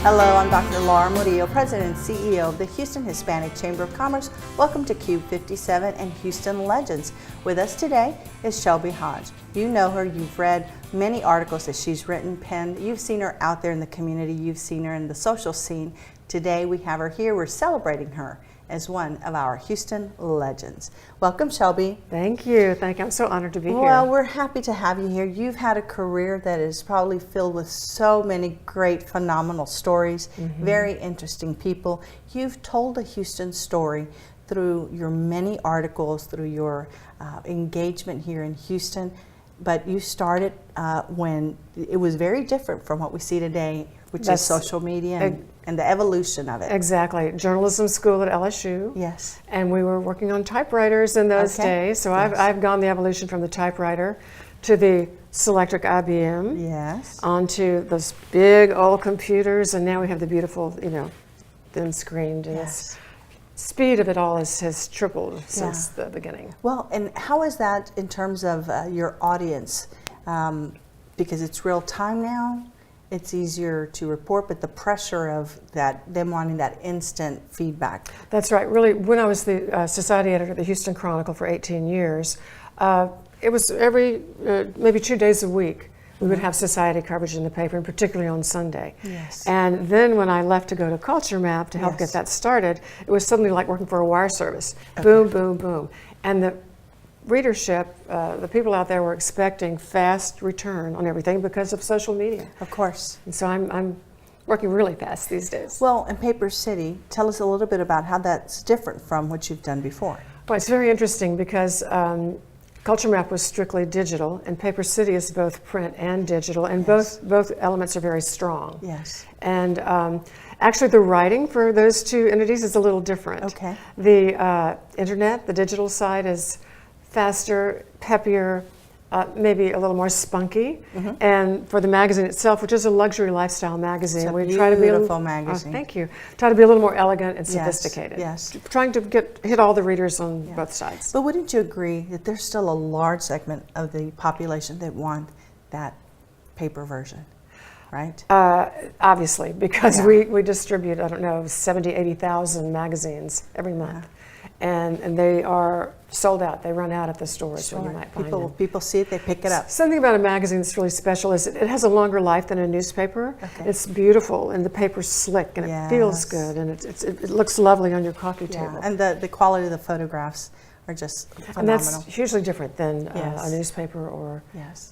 Hello, I'm Dr. Laura Murillo, President and CEO of the Houston Hispanic Chamber of Commerce. Welcome to Cube 57 and Houston Legends. With us today is Shelby Hodge. You know her, you've read many articles that she's written, penned. You've seen her out there in the community, you've seen her in the social scene. Today we have her here, we're celebrating her as one of our Houston legends. Welcome, Shelby. Thank you. I'm so honored to be here. Well, we're happy to have you here. You've had a career that is probably filled with so many great, phenomenal stories, very interesting people. You've told a Houston story through your many articles, through your engagement here in Houston, but you started when it was very different from what we see today, which is social media and the evolution of it. Exactly. Journalism school at LSU. Yes. And we were working on typewriters in those days. So yes. I've gone the evolution from the typewriter to the Selectric IBM. Yes. Onto those big old computers, and now we have the beautiful, thin screened. And Yes. speed of it all has tripled since the beginning. Well, and how is that in terms of your audience? Because it's real time now. It's easier to report, but the pressure of them wanting that instant feedback. That's right. Really, when I was the society editor at the Houston Chronicle for 18 years, it was every maybe 2 days a week we would have society coverage in the paper, and particularly on Sunday. Yes. And then when I left to go to Culture Map to help Yes. get that started, it was suddenly like working for a wire service. Boom, boom, boom. And the readership, the people out there were expecting fast return on everything because of social media. Of course. And so I'm working really fast these days. Well, in PaperCity, tell us a little bit about how that's different from what you've done before. Well, it's very interesting because Culture Map was strictly digital, and PaperCity is both print and digital, and Yes. both elements are very strong. Yes. And actually, the writing for those two entities is a little different. Okay. The internet, the digital side, is faster, peppier, maybe a little more spunky. And for the magazine itself, which is a luxury lifestyle magazine, It's a we try to be beautiful magazine. Oh, thank you. Try to be a little more elegant and Yes, sophisticated. yes. Trying to hit all the readers on both sides. But wouldn't you agree that there's still a large segment of the population that want that paper version, right? Obviously, because we distribute, 70, 80,000 magazines every month. And they are sold out. They run out at the stores when you might find them. People see it, they pick it up. Something about a magazine that's really special is it has a longer life than a newspaper. Okay. It's beautiful, and the paper's slick, and it feels good, and it looks lovely on your coffee table. And the quality of the photographs are just phenomenal. And that's hugely different than Yes. a newspaper or... Yes.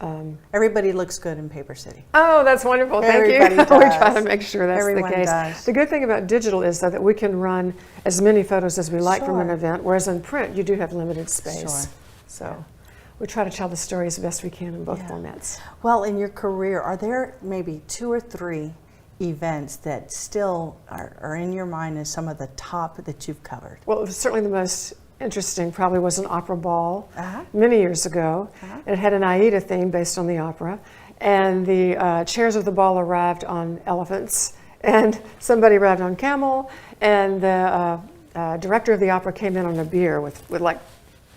Everybody looks good in PaperCity. Oh, that's wonderful. Thank Everybody you. does. We try to make sure that's Everyone the case. does. The good thing about digital is that we can run as many photos as we like from an Sure. event, whereas in print you do have limited space. Sure. So we try to tell the story as best we can in both formats. Well, in your career, are there maybe 2 or 3 events that still are in your mind as some of the top that you've covered? Well, certainly the most interesting probably was an opera ball many years ago. It had an Aida theme based on the opera, and the chairs of the ball arrived on elephants, and somebody arrived on camel, and the director of the opera came in on a bier with like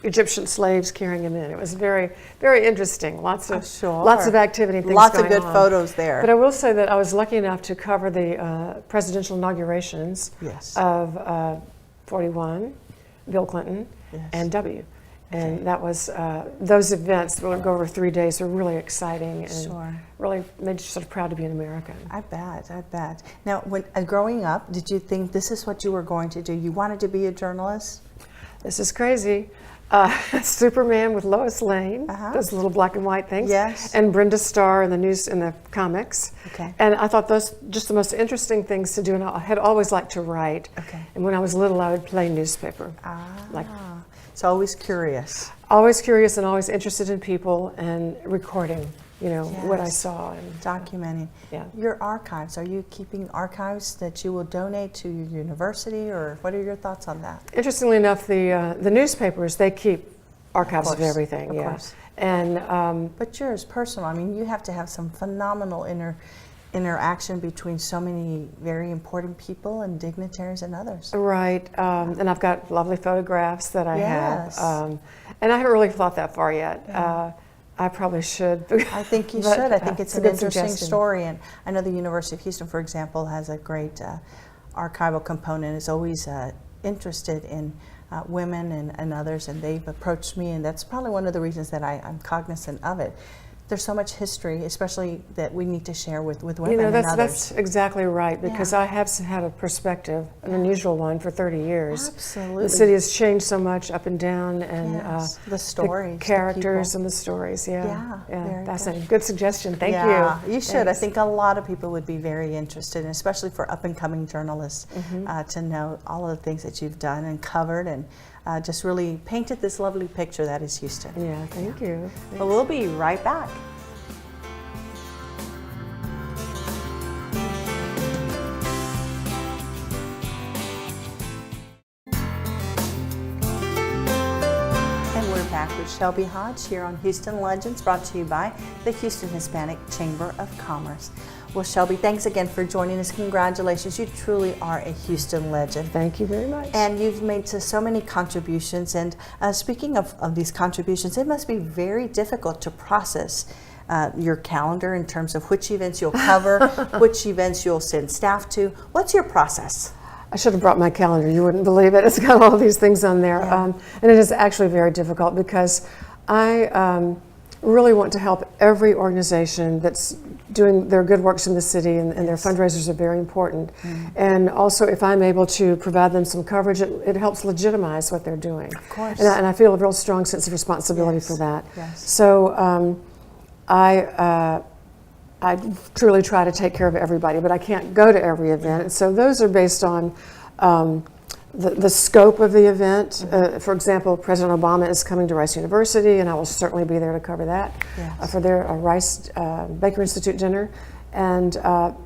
Egyptian slaves carrying him in. It was very, very interesting. Lots of activity and things Lots of going good on. photos there. But I will say that I was lucky enough to cover the presidential inaugurations of 41, Bill Clinton, and W. And that was, those events will go over 3 days, were really exciting and really made you sort of proud to be an American. I bet. Now, when growing up, did you think this is what you were going to do? You wanted to be a journalist? This is crazy. Superman with Lois Lane, those little black and white things, and Brenda Starr in the comics. And I thought those just the most interesting things to do, and I had always liked to write. And when I was little, I would play newspaper. So always curious. Always curious and always interested in people and recording, what I saw. And documenting. Your archives, are you keeping archives that you will donate to your university, or what are your thoughts on that? Interestingly enough, the newspapers, they keep archives of everything. Of course. And but yours, personal, I mean, you have to have some phenomenal interaction between so many very important people and dignitaries and others. Right, and I've got lovely photographs that I have. And I haven't really thought that far yet. I probably should. I think you But, should. I think it's a an good interesting suggestion. story. And I know the University of Houston, for example, has a great archival component, is always interested in women and others, and they've approached me, and that's probably one of the reasons that I'm cognizant of it. There's so much history, especially that we need to share with women and others. That's exactly right, because Yeah. I have had a perspective, an unusual one, for 30 years. Absolutely. The city has changed so much up and down, and Yes, the stories, the characters, people. and the stories. Yeah, very That's good. a good suggestion. Thank Yeah, you. you should. I Thanks. think a lot of people would be very interested, and especially for up-and-coming journalists, Mm-hmm. to know all of the things that you've done and covered, and just really painted this lovely picture that is Houston. Yeah, thank you. But we'll be right back. And we're back with Shelby Hodge here on Houston Legends, brought to you by the Houston Hispanic Chamber of Commerce. Well, Shelby, thanks again for joining us. Congratulations. You truly are a Houston legend. Thank you very much. And you've made so many contributions. And speaking of these contributions, it must be very difficult to process your calendar in terms of which events you'll cover, which events you'll send staff to. What's your process? I should have brought my calendar. You wouldn't believe it. It's got all these things on there. Yeah. And it is actually very difficult because I really want to help every organization that's doing their good works in the city, and their fundraisers are very important. And also, if I'm able to provide them some coverage, it helps legitimize what they're doing. Of course. And I feel a real strong sense of responsibility for that. Yes. So I truly try to take care of everybody, but I can't go to every event. So those are based on the scope of the event. For example, President Obama is coming to Rice University, and I will certainly be there to cover that for their Rice Baker Institute dinner. And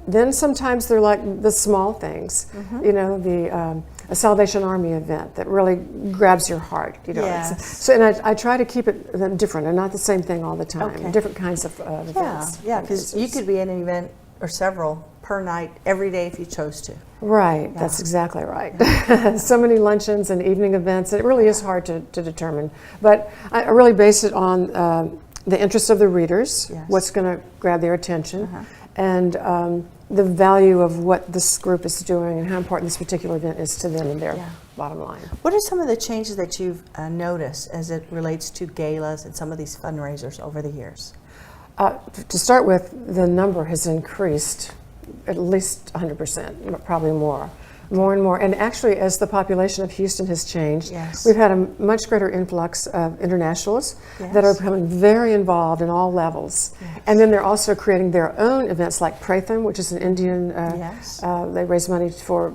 then sometimes they're like the small things, you know, a Salvation Army event that really grabs your heart. You know, Yes. and I try to keep it different and not the same thing all the time. Okay. Different kinds of events. Yeah, because you could be at an event or several per night every day if you chose to. Right, that's exactly right. So many luncheons and evening events, it really is hard to determine. But I really base it on the interest of the readers, Yes. what's going to grab their attention, and the value of what this group is doing and how important this particular event is to them and their bottom line. What are some of the changes that you've noticed as it relates to galas and some of these fundraisers over the years? To start with, the number has increased at least 100%, but probably more and more. And actually, as the population of Houston has changed, we've had a much greater influx of internationals that are becoming very involved in all levels. And then they're also creating their own events like Pratham, which is an Indian, they raise money for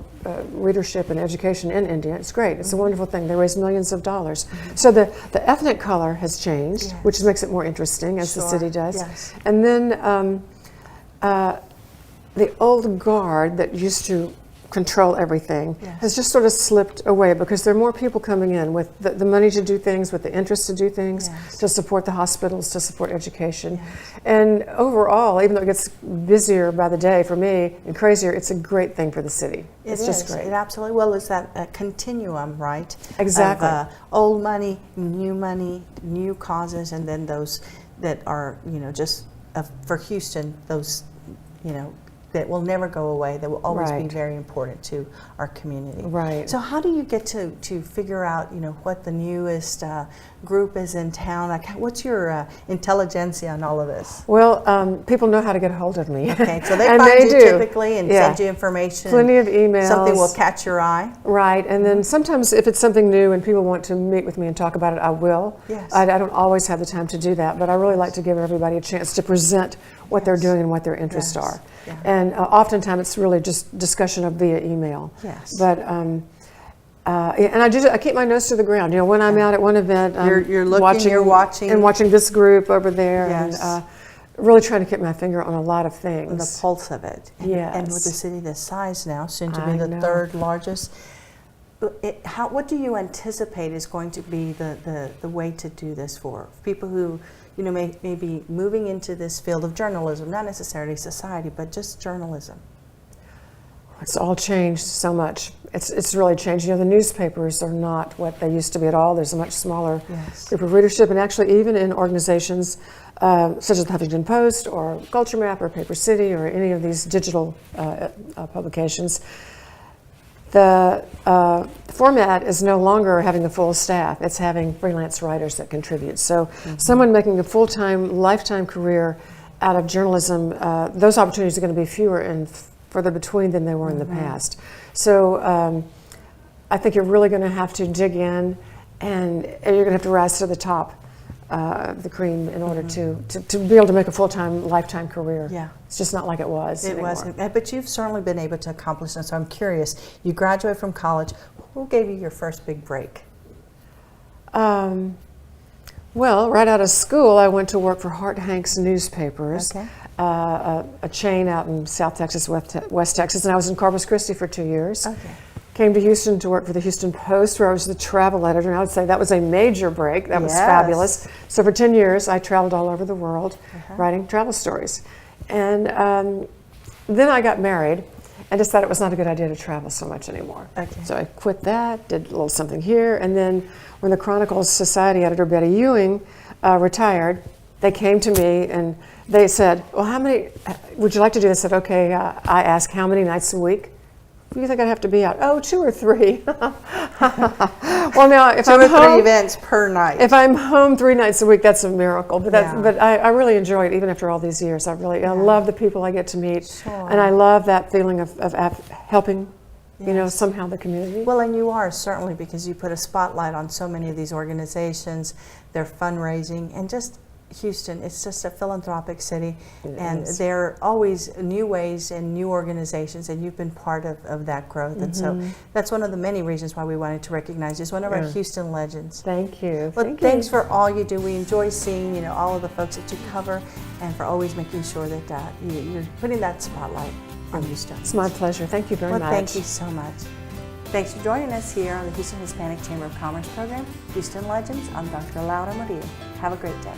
readership and education in India. It's great. It's a wonderful thing. They raise millions of dollars. So the ethnic color has changed, which makes it more interesting, as the city does. And then the old guard that used to control everything has just sort of slipped away because there are more people coming in with the money to do things, with the interest to do things, to support the hospitals, to support education. And overall, even though it gets busier by the day for me and crazier, it's a great thing for the city. It's just great. It absolutely, well, it's that continuum, right? Exactly. Of, old money, new causes, and then those that are, you know, just for Houston, those, you know, that will never go away, that will always be very important to our community. Right. So how do you get to figure out, you know, what the newest group is in town? Like, what's your intelligentsia on all of this? Well, people know how to get a hold of me. Okay, so they and find they you do. typically and send you information. Plenty of emails. Something will catch your eye. Right, and then sometimes if it's something new and people want to meet with me and talk about it, I will. Yes. I don't always have the time to do that, but I really like to give everybody a chance to present what they're doing and what their interests are. And oftentimes it's really just discussion via email. Yes. But and I keep my nose to the ground. You know, when I'm out at one event, You're looking, you're watching. and watching this group over there, Yes. and really trying to keep my finger on a lot of things. On the pulse of it. Yes. And with the city this size now, soon to be I the know. third largest, what do you anticipate is going to be the way to do this for people who, you know, may be moving into this field of journalism, not necessarily society, but just journalism? It's all changed so much. It's really changed. You know, the newspapers are not what they used to be at all. There's a much smaller group of readership, and actually even in organizations such as the Huffington Post or Culture Map or PaperCity or any of these digital publications, the format is no longer having a full staff. It's having freelance writers that contribute. So someone making a full-time, lifetime career out of journalism, those opportunities are going to be fewer and further between than they were in the past. So I think you're really going to have to dig in, and you're going to have to rise to the top of the cream in order to be able to make a full-time, lifetime career. Yeah. It's just not like it was anymore. Wasn't, but you've certainly been able to accomplish this. So I'm curious, you graduated from college. Who gave you your first big break? Well, right out of school, I went to work for Hart Hanks Newspapers, a chain out in South Texas, West Texas, and I was in Corpus Christi for 2 years. Came to Houston to work for the Houston Post, where I was the travel editor, and I would say that was a major break. That was fabulous. So for 10 years, I traveled all over the world writing travel stories. And then I got married and decided it was not a good idea to travel so much anymore. So I quit that, did a little something here, and then when the Chronicle's Society editor, Betty Ewing, retired, they came to me and they said, well, how many, would you like to do this? I said, okay. I asked, how many nights a week? Do you think I'd have to be out? Oh, 2 or 3. Well, now if I'm home, 3 events per night. If I'm home 3 nights a week, that's a miracle. But but I really enjoy it, even after all these years. I love the people I get to meet, and I love that feeling of helping, you know, somehow the community. Well, and you are certainly, because you put a spotlight on so many of these organizations, their fundraising, and just Houston, it's just a philanthropic city, and there are always new ways and new organizations, and you've been part of that growth. And so that's one of the many reasons why we wanted to recognize you as one of our Houston legends. Thank you. Well, thanks for all you do. We enjoy seeing, you know, all of the folks that you cover, and for always making sure that you're putting that spotlight on Houston. It's my pleasure. Thank you very much. Thank you so much. Thanks for joining us here on the Houston Hispanic Chamber of Commerce program, Houston Legends. I'm Dr. Laura Murillo. Have a great day.